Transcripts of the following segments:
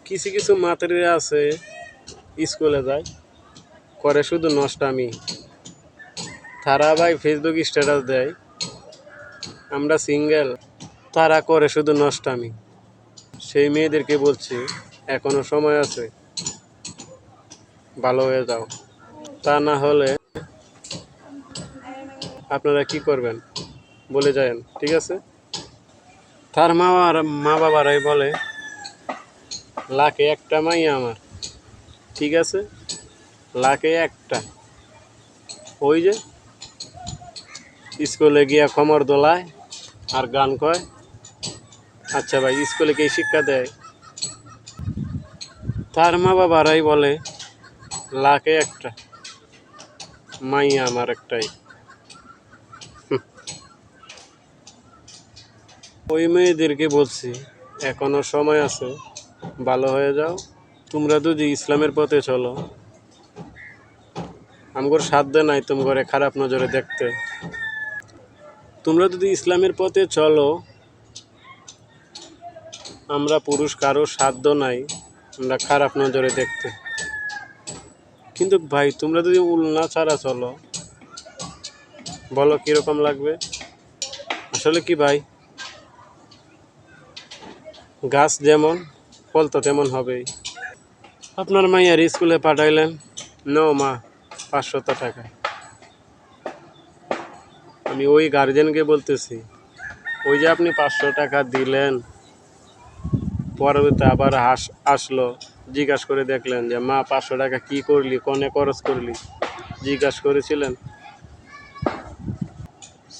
কিছু কিছু মাতারি আছে স্কুলে যায়, করে শুধু নষ্টামি। তারা ভাই ফেসবুক স্ট্যাটাস দেয় আমরা সিঙ্গেল, তারা করে শুধু নষ্টামি। সেই মেয়েদেরকে বলছি এখনো সময় আছে, ভালো হয়ে যাও। তা না হলে আপনারা কি করবেন বলে যায়েন, ঠিক আছে? তার মা বাবারাই বলে লাখে একটা মাই আমার, ঠিক আছে, লাখে একটা। ওই যে স্কুলে গিয়া কোমর দোলায় আর গান কয়। আচ্ছা ভাই, স্কুলে কি শিক্ষা দেয়? তার মা বাবারাই বলে লাখে একটা মাই আমার একটাই। ওই মেয়েদেরকে বলছি এখনো সময় আছে, ভালো হয়ে যাও। তোমরা যদি ইসলামের পথে চলো, আমগোর সাধ্য নাই তোমার খারাপ নজরে দেখতে। তোমরা যদি ইসলামের পথে চলো, আমরা পুরুষ কারো সাধ্য নাই আমরা খারাপ নজরে দেখতে। কিন্তু ভাই তোমরা যদি উলনা ছাড়া চলো, বলো কিরকম লাগবে? আসলে কি ভাই, গাছ যেমন ফল তো তেমন হবেই। আপনার মাইয়ার স্কুলে পাঠাইলেন, নো মা 500 টাকা। আমি ওই গার্জেনকে বলতেছি, ওই যে আপনি 500 টাকা দিলেন, পরবর্তীতে আবার আসলো, জিজ্ঞাসা করে দেখলেন যে মা 500 টাকা কি করলি, কনে খরচ করলি, জিজ্ঞাসা করেছিলেন?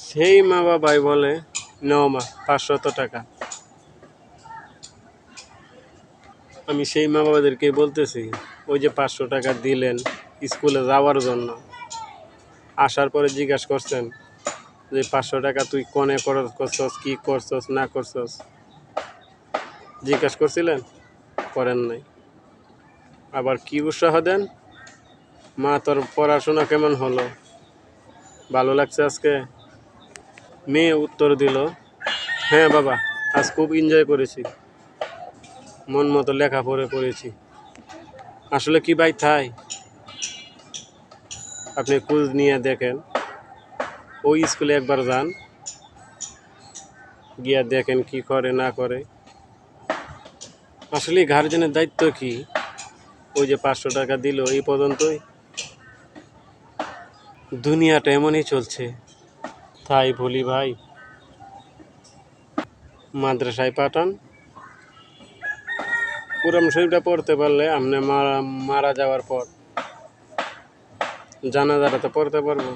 সেই মা বাবাই বলে নাও মা 500 টাকা। আমি সেই মা বাবাদেরকে বলতেছি, ওই যে 500 টাকা দিলেন স্কুলে যাওয়ার জন্য, আসার পরে জিজ্ঞাসা করছেন যে 500 টাকা তুই কনে খরচ করছস, কি করছস না করছস, জিজ্ঞাসা করছিলেন? করেন নাই। আবার কি উৎসাহ দেন, মা তোর পড়াশোনা কেমন হলো, ভালো লাগছে আজকে? মেয়ে উত্তর দিল, হ্যাঁ বাবা, আজ খুব এনজয় করেছি, মন মতো লেখাপড়া করেছি। আসলে কি ভাই তাই? আপনি খোঁজ নিয়ে দেখেন, ওই স্কুলে একবার যান, গিয়া দেখেন কি করে না করে। আসলে গার্জেনের দায়িত্ব কি? ওই যে 500 টাকা দিল, এই পর্যন্তই। দুনিয়াটা এমনই চলছে। তাই বলি ভাই, মাদ্রাসায় পাঠান, কোরআন শরীফটা পড়তে পারলে আপনি মারা যাওয়ার পর জানাজাটা তো পড়তে পারবো।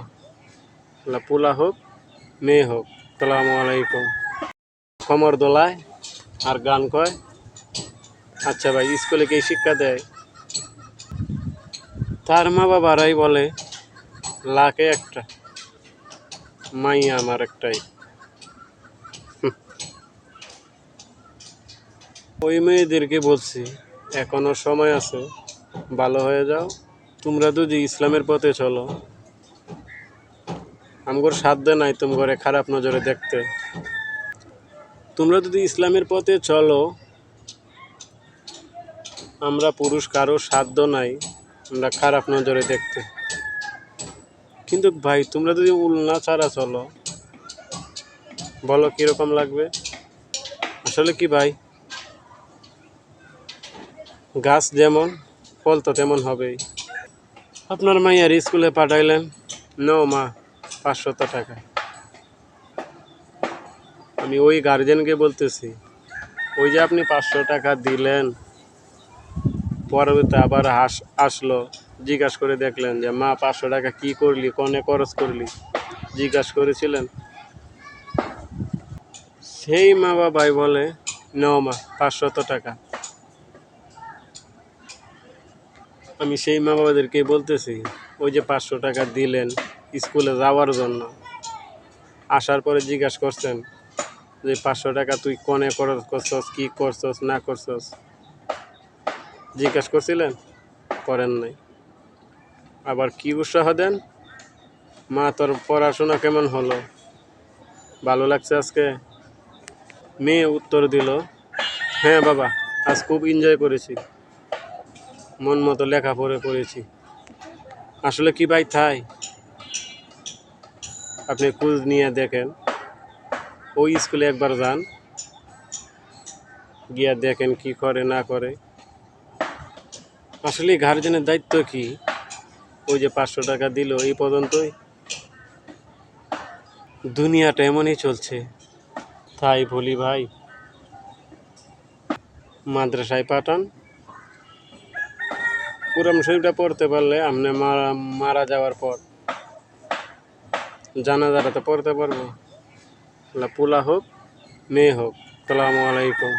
পোলা হোক মেয়ে হোক, আসসালামু আলাইকুম, কোমর দোলায় আর গান কয়। আচ্ছা ভাই, স্কুলে কি শিক্ষা দেয়? তার মা বাবারাই বলে লাখে একটা মাই আমার একটাই। ওই মেয়েদেরকে বলছি এখনো সময় আছে, ভালো হয়ে যাও। তোমরা যদি ইসলামের পথে চলো, আমগোর সাধ্য নাই তোমার খারাপ নজরে দেখতে। তোমরা যদি ইসলামের পথে চলো, আমরা পুরুষ কারো সাধ্য নাই আমরা খারাপ নজরে দেখতে। কিন্তু ভাই তোমরা যদি উলনা ছাড়া চলো, বলো কিরকম লাগবে? আসলে কি ভাই, গাছ যেমন ফল তো তেমন হবেই। আপনার মাইয়ার স্কুলে পাঠাইলেন, নো মা 500 টাকা। আমি ওই গার্জেনকে বলতেছি, ওই যে আপনি 500 টাকা দিলেন, পরবর্তীতে আবার আসলো, জিজ্ঞাসা করে দেখলেন যে মা 500 টাকা কি করলি, কনে খরচ করলি, জিজ্ঞাসা করেছিলেন? সেই মা বাবাই বলে নাও মা 500 টাকা। আমি সেই মা বাবাদেরকে বলতেছি, ওই যে 500 টাকা দিলেন স্কুলে যাওয়ার জন্য, আসার পরে জিজ্ঞাসা করছেন যে 500 টাকা তুই কনে খরচ করছস, কি করছস না করছস, জিজ্ঞাসা করছিলেন? করেন নাই। আবার কি উৎসাহ দেন, মা তোর পড়াশোনা কেমন হলো, ভালো লাগছে আজকে? মেয়ে উত্তর দিল, হ্যাঁ বাবা, আজ খুব এনজয় করেছি, মন মতো লেখাপড়া করেছি। আসলে কি ভাই তাই, আপনি খোঁজ নিয়ে দেখেন, ওই স্কুলে একবার যান, গিয়া দেখেন কি করে না করে। আসলে গার্জেনের দায়িত্ব কি? ওই যে 500 টাকা দিল এই পর্যন্তই। দুনিয়াটা এমনই চলছে। তাই বলি ভাই, মাদ্রাসায় পাঠান, কোরআন শরীফটা পড়তে পারলে আপনি মারা যাওয়ার পর জানাজাটা তো পড়তে পারবো। পোলা হোক মেয়ে হোক। আসসালামু আলাইকুম।